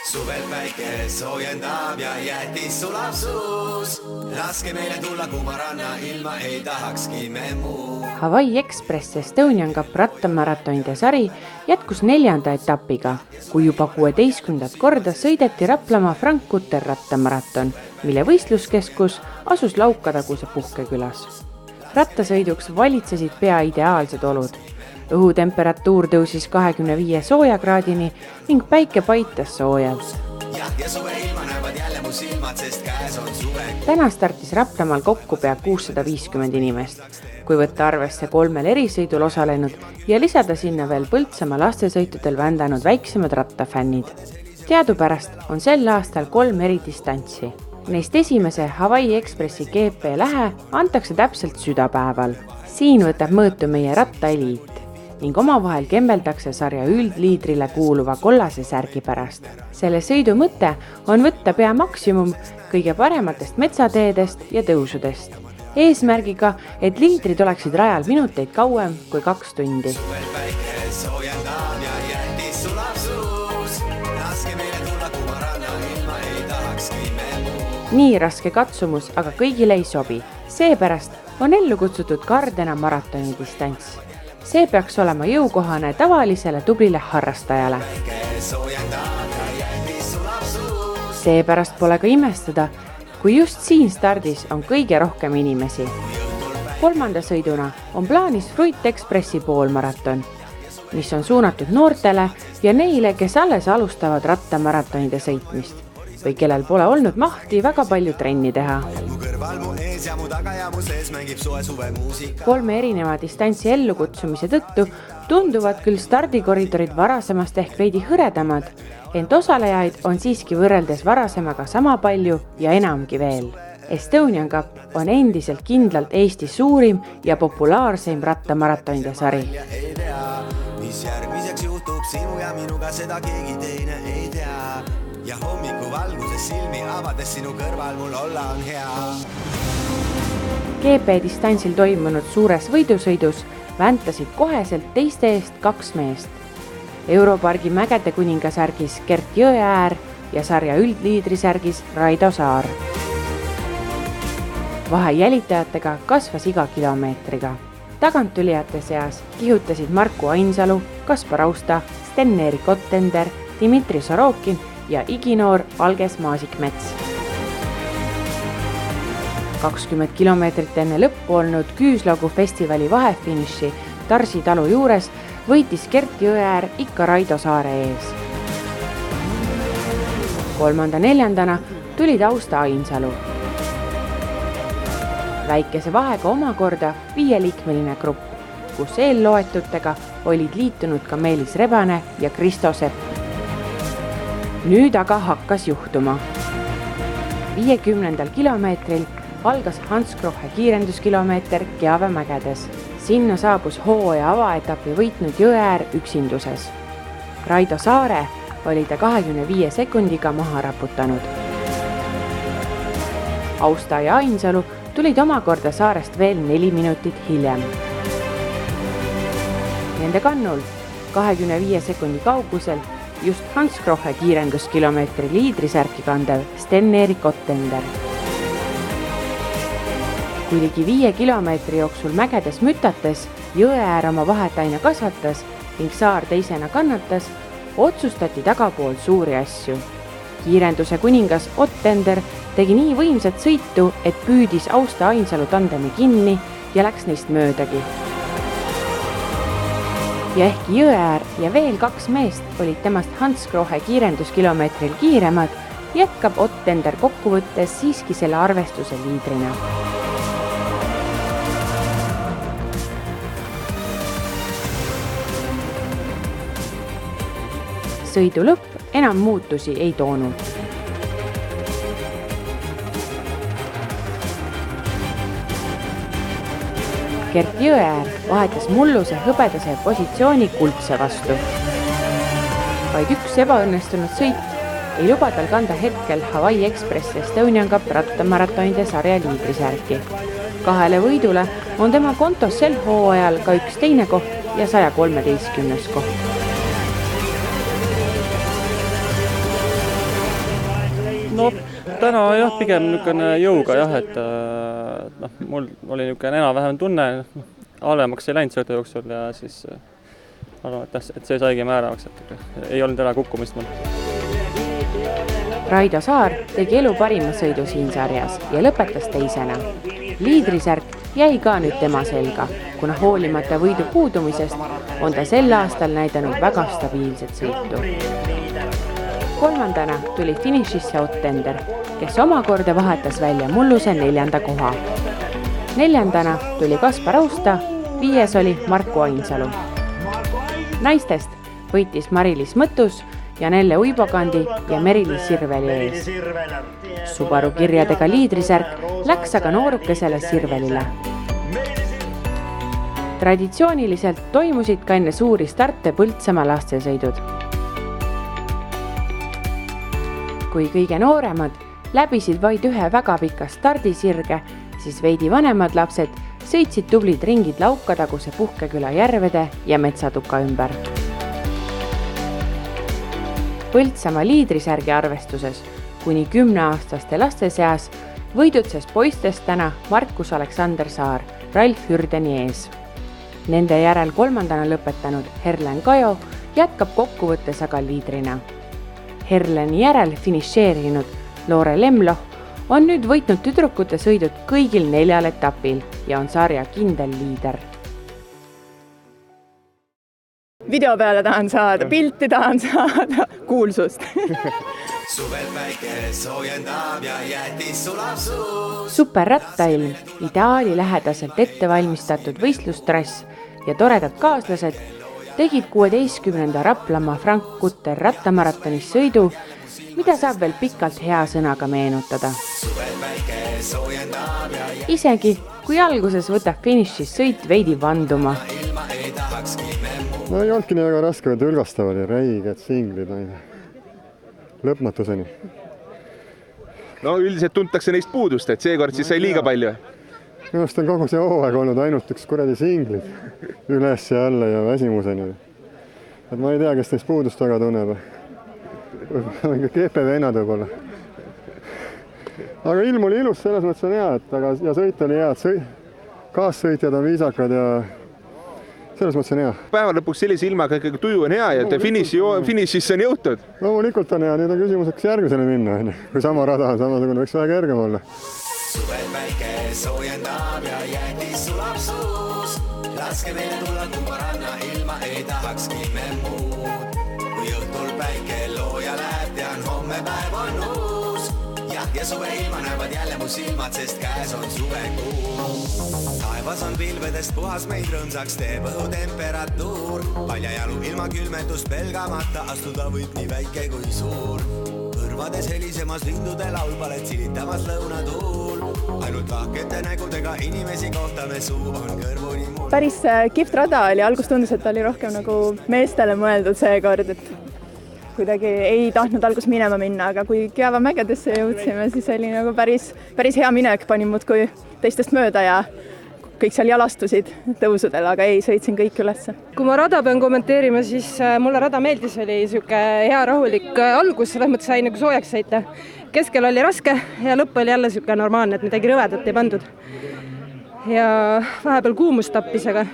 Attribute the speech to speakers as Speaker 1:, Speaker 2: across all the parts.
Speaker 1: Suvel päike soojendab ja jätis sulab suus. Laske meile tulla kuumaranna, ilma ei tahakski me muu.
Speaker 2: Hawaii Express Estonian Cup rattamaratonide sari jätkus 4. etapiga, kui juba 16. korda sõideti Raplamaa Frank-Kuter rattamaraton, mille võistluskeskus asus Laukataguse Puhkekülas. Rattasõiduks valitsesid pea ideaalsed olud. Õhutemperatuur tõusis 25 soojakraadini ning päike paitas soojalt. Täna startis Raplamaal kokku pea 650 inimest, kui võtta arvesse 3 erisõidul osalenud ja lisada sinna veel Põltsamaa lastesõitudel vändanud väiksemad rattafännid. Teadupärast on sel aastal 3 eri distantsi. Neist esimese Hawaii Expressi GP lähe antakse täpselt südapäeval. Siin võtab mõõtu meie rattaeliit ning omavahel kembeldakse sarja üldliidrile kuuluva kollase särgi pärast. Selle sõidu mõte on võtta pea maksimum kõige parematest metsateedest ja tõusudest. Eesmärgiga, et liidrid oleksid rajal minuteid kauem kui 2 tundi. Nii raske katsumus aga kõigile ei sobi. Seepärast on ellu kutsutud Gardena maratoni distants. See peaks olema jõukohane tavalisele tublile harrastajale. Seepärast pole ka imestada, kui just siin stardis on kõige rohkem inimesi. 3. sõiduna on plaanis Fruit Expressi poolmaraton, mis on suunatud noortele ja neile, kes alles alustavad rattamaratonide sõitmist või kellel pole olnud mahti väga palju trenni teha. 3 erineva distantsi ellukutsumise tõttu tunduvad küll stardikoridorid varasemast ehk veidi hõredamad, ent osalejaid on siiski võrreldes varasemaga sama palju ja enamgi veel. Estonian Cup on endiselt kindlalt Eesti suurim ja populaarseim rattamaratonide sari. Mis järgmiseks juhtub sinu ja minuga, seda keegi teine ei tea. Ja hommiku valguses silmi avades sinu kõrval mul olla on hea. GP distantsil toimunud suures võidusõidus väntasid koheselt teiste eest 2 meest. Europargi mägede kuningasärgis Gert Jõeäär ja sarja üldliidri särgis Raido Saar. Vahe jälitajatega kasvas iga kilomeetriga. Tagantulijate seas kihutasid Marku Ainsalu, Kaspar Austa, Sten-Erik Ottender, Dmitri Sorokin ja iginoor Alges Maasikmets. 20 kilomeetrit enne lõppu olnud Küüslaugu festivali vahefiniši Tarsi talu juures võitis Gert Jõeäär ikka Raido Saare ees. 3. ja 4. tulid Austa Ainsalu. Väikese vahega omakorda 5-liikmeline grupp, kus eelloetutega olid liitunud ka Meelis Rebane ja Kristo Sepp. Nüüd aga hakkas juhtuma. 50. kilomeetril algas Hanskrohe kiirenduskilomeeter Keave mägedes. Sinna saabus hooaja avaetapi võitnud Jõeäär üksinduses. Raido Saare oli ta 25 sekundiga maha raputanud. Austa ja Ainsalu tulid omakorda Saarest veel 4 minutit hiljem. Nende kannul 25 sekundi kaugusel just Hanskrohe kiirenduskilomeetri liidrisärki kandev Sten-Erik Ottender. Kui ligi 5 kilomeetri jooksul mägedes mütates Jõeäär oma vahet aina kasvatas ning Saar teisena kannatas, otsustati tagapool suuri asju. Kiirenduse kuningas Ottender tegi nii võimsat sõitu, et püüdis Austa Ainsalu tandemi kinni ja läks neist möödagi. Ja ehkki Jõeäär ja veel 2 meest olid temast Hanskrohe kiirenduskilomeetril kiiremad, jätkab Ottender kokkuvõttes siiski selle arvestuse liidrina. Sõidu lõpp enam muutusi ei toonud. Gert Jõeäär vahetas mulluse hõbedase positsiooni kuldse vastu. Vaid üks ebaõnnestunud sõit ei luba tal kanda hetkel Hawaii Express Estonian Cup rattamaratonide sarja liidrisärki. 2 võidule on tema kontos sel hooajal ka üks teine koht ja 113. koht.
Speaker 3: No täna jah, pigem niisugune jõuga jah, et mul oli niisugune enam-vähem tunne, halvemaks ei läinud sõidu jooksul ja siis arvan, et see saigi määravaks, et ei olnud ära kukkumist mul.
Speaker 2: Raido Saar tegi elu parima sõidu siin sarjas ja lõpetas teisena. Liidrisärk jäi ka nüüd tema selga, kuna hoolimata võidu puudumisest on ta sel aastal näidanud väga stabiilset sõitu. Kolmandana tuli finišisse Ottender, kes omakorda vahetas välja mulluse 4. koha. Neljandana tuli Kaspar Austa, 5. oli Marku Ainsalu. Naistest võitis Mari-Liis Mõttus, Janelle Uibokandi ja Meri-Liis Sirveli ees. Subaru kirjadega liidrisärk läks aga noorukesele Sirvelile. Traditsiooniliselt toimusid ka enne suuri starte Põltsamaa lastesõidud. Kui kõige nooremad läbisid vaid ühe väga pika stardisirge, siis veidi vanemad lapsed sõitsid tublid ringid Laukataguse Puhkeküla järvede ja Metsatuka ümber. Põltsamaa liidrisärgi arvestuses kuni 10-aastaste laste seas võidutses poistest täna Markus Aleksander Saar Ralf Hürdeni ees. Nende järel kolmandana lõpetanud Herlen Kajo jätkab kokkuvõttes aga liidrina. Herleni järel finišeerinud Loore Lemloh on nüüd võitnud tüdrukute sõidud kõigil 4 etapil ja on sarja kindel liider.
Speaker 4: Video peale tahan saada, pilti tahan saada, kuulsust.
Speaker 1: Suvel päike soojendab ja jätis sulab suus.
Speaker 2: Superrattailm, ideaali lähedaselt ettevalmistatud võistlustrass ja toredad kaaslased tegid 16. Raplamaa Frank Kutter rattamarattonis sõidu, mida saab veel pikalt hea sõnaga meenutada. Isegi kui alguses võtab finišis sõit veidi vanduma.
Speaker 5: No ei olnudki nii väga raske, et ülgastav oli, räiged singlid lõpmatuseni.
Speaker 6: No üldiselt tuntakse neist puudust, et seekord siis sai liiga palju.
Speaker 5: Minu arust on kogu see hooaeg olnud ainult üks kuradi singlid üles ja alla ja väsimuseni. Et ma ei tea, kes neist puudust väga tunneb. Mingi kepe vennad võib-olla. Aga ilm oli ilus, selles mõttes on hea, ja sõit oli hea, kaassõitjad on viisakad ja selles mõttes on hea.
Speaker 6: Päeva lõpuks sellise ilmaga ikkagi tuju on hea ja finišisse on jõutud.
Speaker 5: Loomulikult on hea, nüüd on küsimus, kas järgmisele minna, kui sama rada on samasugune, võiks väga kergem olla.
Speaker 1: Suvel päike soojendab ja jätis sulab suus. Laske meile tulla Kumaranna, ilma ei tahakski me muud. Kui õhtul päike looja läheb, tean homme päev on uus. Ja suve ilma näevad jälle mu silmad, sest käes on suvekuu. Taevas on pilvedest puhas, meid rõõmsaks teeb õhutemperatuur. Palja jalu ilma külmetust pelgamata, astuda võib nii väike kui suur. Kõrvades helisemas lindude laulpalet silitamas lõunatuul. Ainult lahkete nägudega inimesi kohtame, suu on kõrvuni mul.
Speaker 4: Päris kihvt rada oli, algus tundus, et oli rohkem nagu meestele mõeldud seekord, et kuidagi ei tahtnud algus minema minna, aga kui Kjava mägedesse jõudsime, siis oli nagu päris hea minek, panin muudkui teistest mööda ja kõik seal jalastusid tõusudel, aga ei, sõitsin kõik ülesse.
Speaker 7: Kui ma rada pean kommenteerima, siis mulle rada meeldis, oli niisugune hea rahulik algus, selles mõttes sai nagu soojaks sõita. Keskel oli raske ja lõpp oli jälle niisugune normaalne, et midagi rõvedat ei pandud. Ja vahepeal kuumus tappis, aga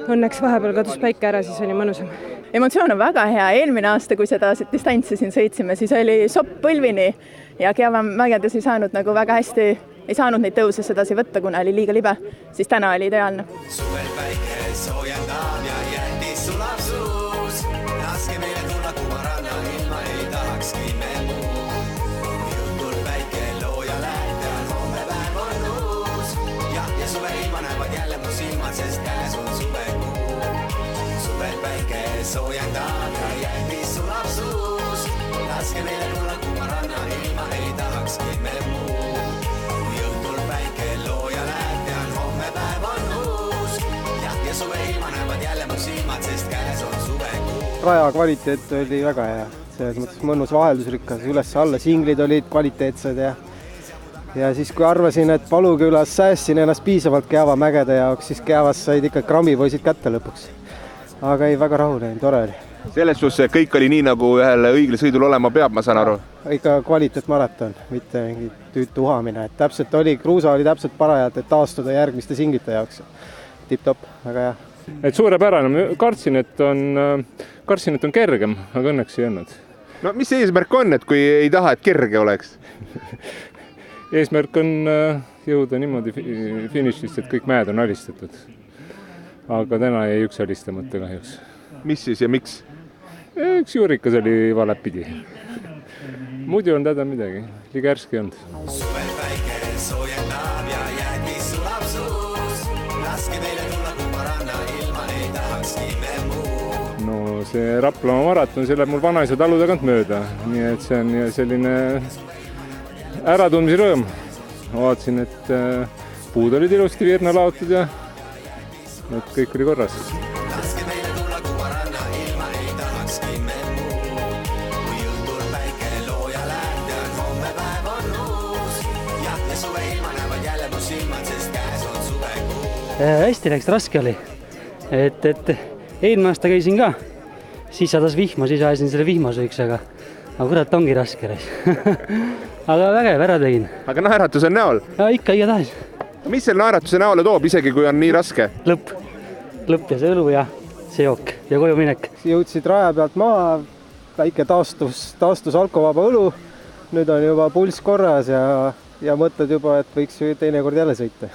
Speaker 7: õnneks vahepeal kadus päike ära, siis oli mõnusam.
Speaker 4: Emotsioon on väga hea. Eelmine aasta, kui seda distantsi siin sõitsime, siis oli sopp põlvini ja Kjava mägedes ei saanud nagu väga hästi, ei saanud neid tõuses edasi võtta, kuna oli liiga libe, siis täna oli ideaalne.
Speaker 1: Suvel päike soojendab ja jätis sulab suus. Laske meile tulla Kumaranna, ilma ei tahakski me muud. Kui õhtul päike looja läheb, tean homme päev on uus. Ja suve ilma näevad jälle mu silmad, sest käes on suvekuu. Suvel päike soojendab ja jätis sulab suus. Laske meile tulla Kumaranna, ilma ei tahakski me muud. Kui õhtul päike looja läheb, tean homme päev on uus. Ja suve ilma näevad jälle mu silmad, sest käes on suvekuu.
Speaker 8: Raja kvaliteet oli väga hea, selles mõttes mõnus vaheldusrikas, üles-alla singlid olid kvaliteetsed ja siis kui arvasin, et Palukülas säässin ennast piisavalt Kjava mägede jaoks, siis Kjavas said ikka grammipoisid kätte lõpuks. Aga ei, väga rahuline, tore oli.
Speaker 6: Selles suhtes kõik oli nii, nagu ühel õigel sõidul olema peab, ma saan aru.
Speaker 8: ikka kvaliteetmaraton, mitte mingi tüütu uhamine, et täpselt kruusa oli täpselt parajalt, et taastuda järgmiste singlite jaoks. Tipp-topp, väga hea.
Speaker 9: Et suurepärane, ma kartsin, et on kergem, aga õnneks ei olnud.
Speaker 6: No mis eesmärk on, et kui ei taha, et kerge oleks?
Speaker 9: Eesmärk on jõuda niimoodi finišist, et kõik mäed on alistatud. Aga täna jäi üks alistamata kahjuks.
Speaker 6: Mis siis ja miks?
Speaker 9: Üks juurikas oli valepidi. Muidu on täda midagi, liiga ärski olnud.
Speaker 1: Suvel päike soojendab ja jäätis sulab suus. Laske meile tulla Kumaranna, ilma ei tahakski me muud.
Speaker 9: No see Raplamaa maraton, see läheb mul vanaisa talu tagant mööda. Nii et see on selline äratundmise rõõm. Vaatasin, et puud olid ilusti virna laotud ja et kõik oli korras.
Speaker 1: Laske meile tulla Kumaranna, ilma ei tahakski me muud. Kui õhtul päike looja läheb, tean homme päev on uus. Jah, ja suve ilma näevad jälle mu silmad, sest käes on suvekuu.
Speaker 10: Hästi läks, raske oli. Et eelmine aasta käisin ka, siis sadas vihma, siis ajasin selle vihmasõiks, aga kurat ongi raske. Aga vägev, ära tegin.
Speaker 6: Aga naeratus on näol?
Speaker 10: Ja ikka tahes.
Speaker 6: Mis selle naeratuse näole toob, isegi kui on nii raske?
Speaker 10: Lõpp ja see õlu ja see jook ja koju minek.
Speaker 8: Jõudsid raja pealt maha, väike taastus alkovaba õlu. Nüüd on juba pulss korras ja mõtled juba, et võiks ju teinekord jälle sõita.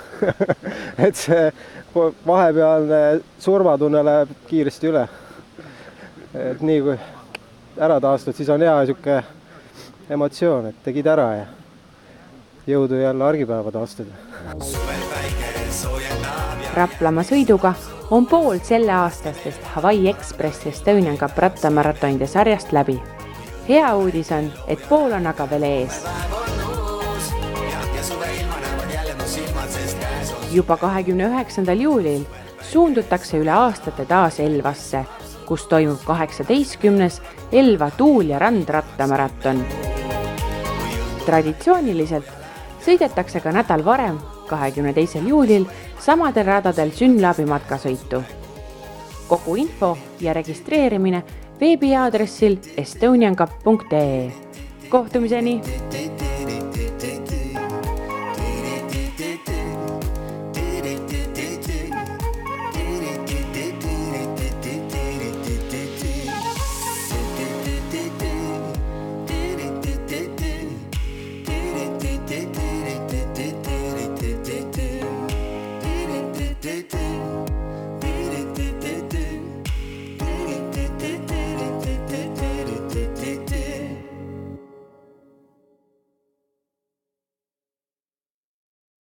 Speaker 8: Et see vahepealne surmatunne läheb kiiresti üle. Et nii kui ära taastud, siis on hea siuke emotsioon, et tegid ära ja jõudu jälle argipäeva taastada.
Speaker 2: Raplamaa sõiduga on pool selle aastastest Hawaii Express Estonian Cup rattamaratonide sarjast läbi. Hea uudis on, et pool on aga veel ees. Juba 29. juulil suundutakse üle aastate taas Elvasse, kus toimub 18. Elva tuul- ja randrattamaraton. Traditsiooniliselt sõidetakse ka nädal varem, 22. juulil, samadel radadel Synlabi matkasõitu. Kogu info ja registreerimine veebiaadressil estoniancup.ee. Kohtumiseni!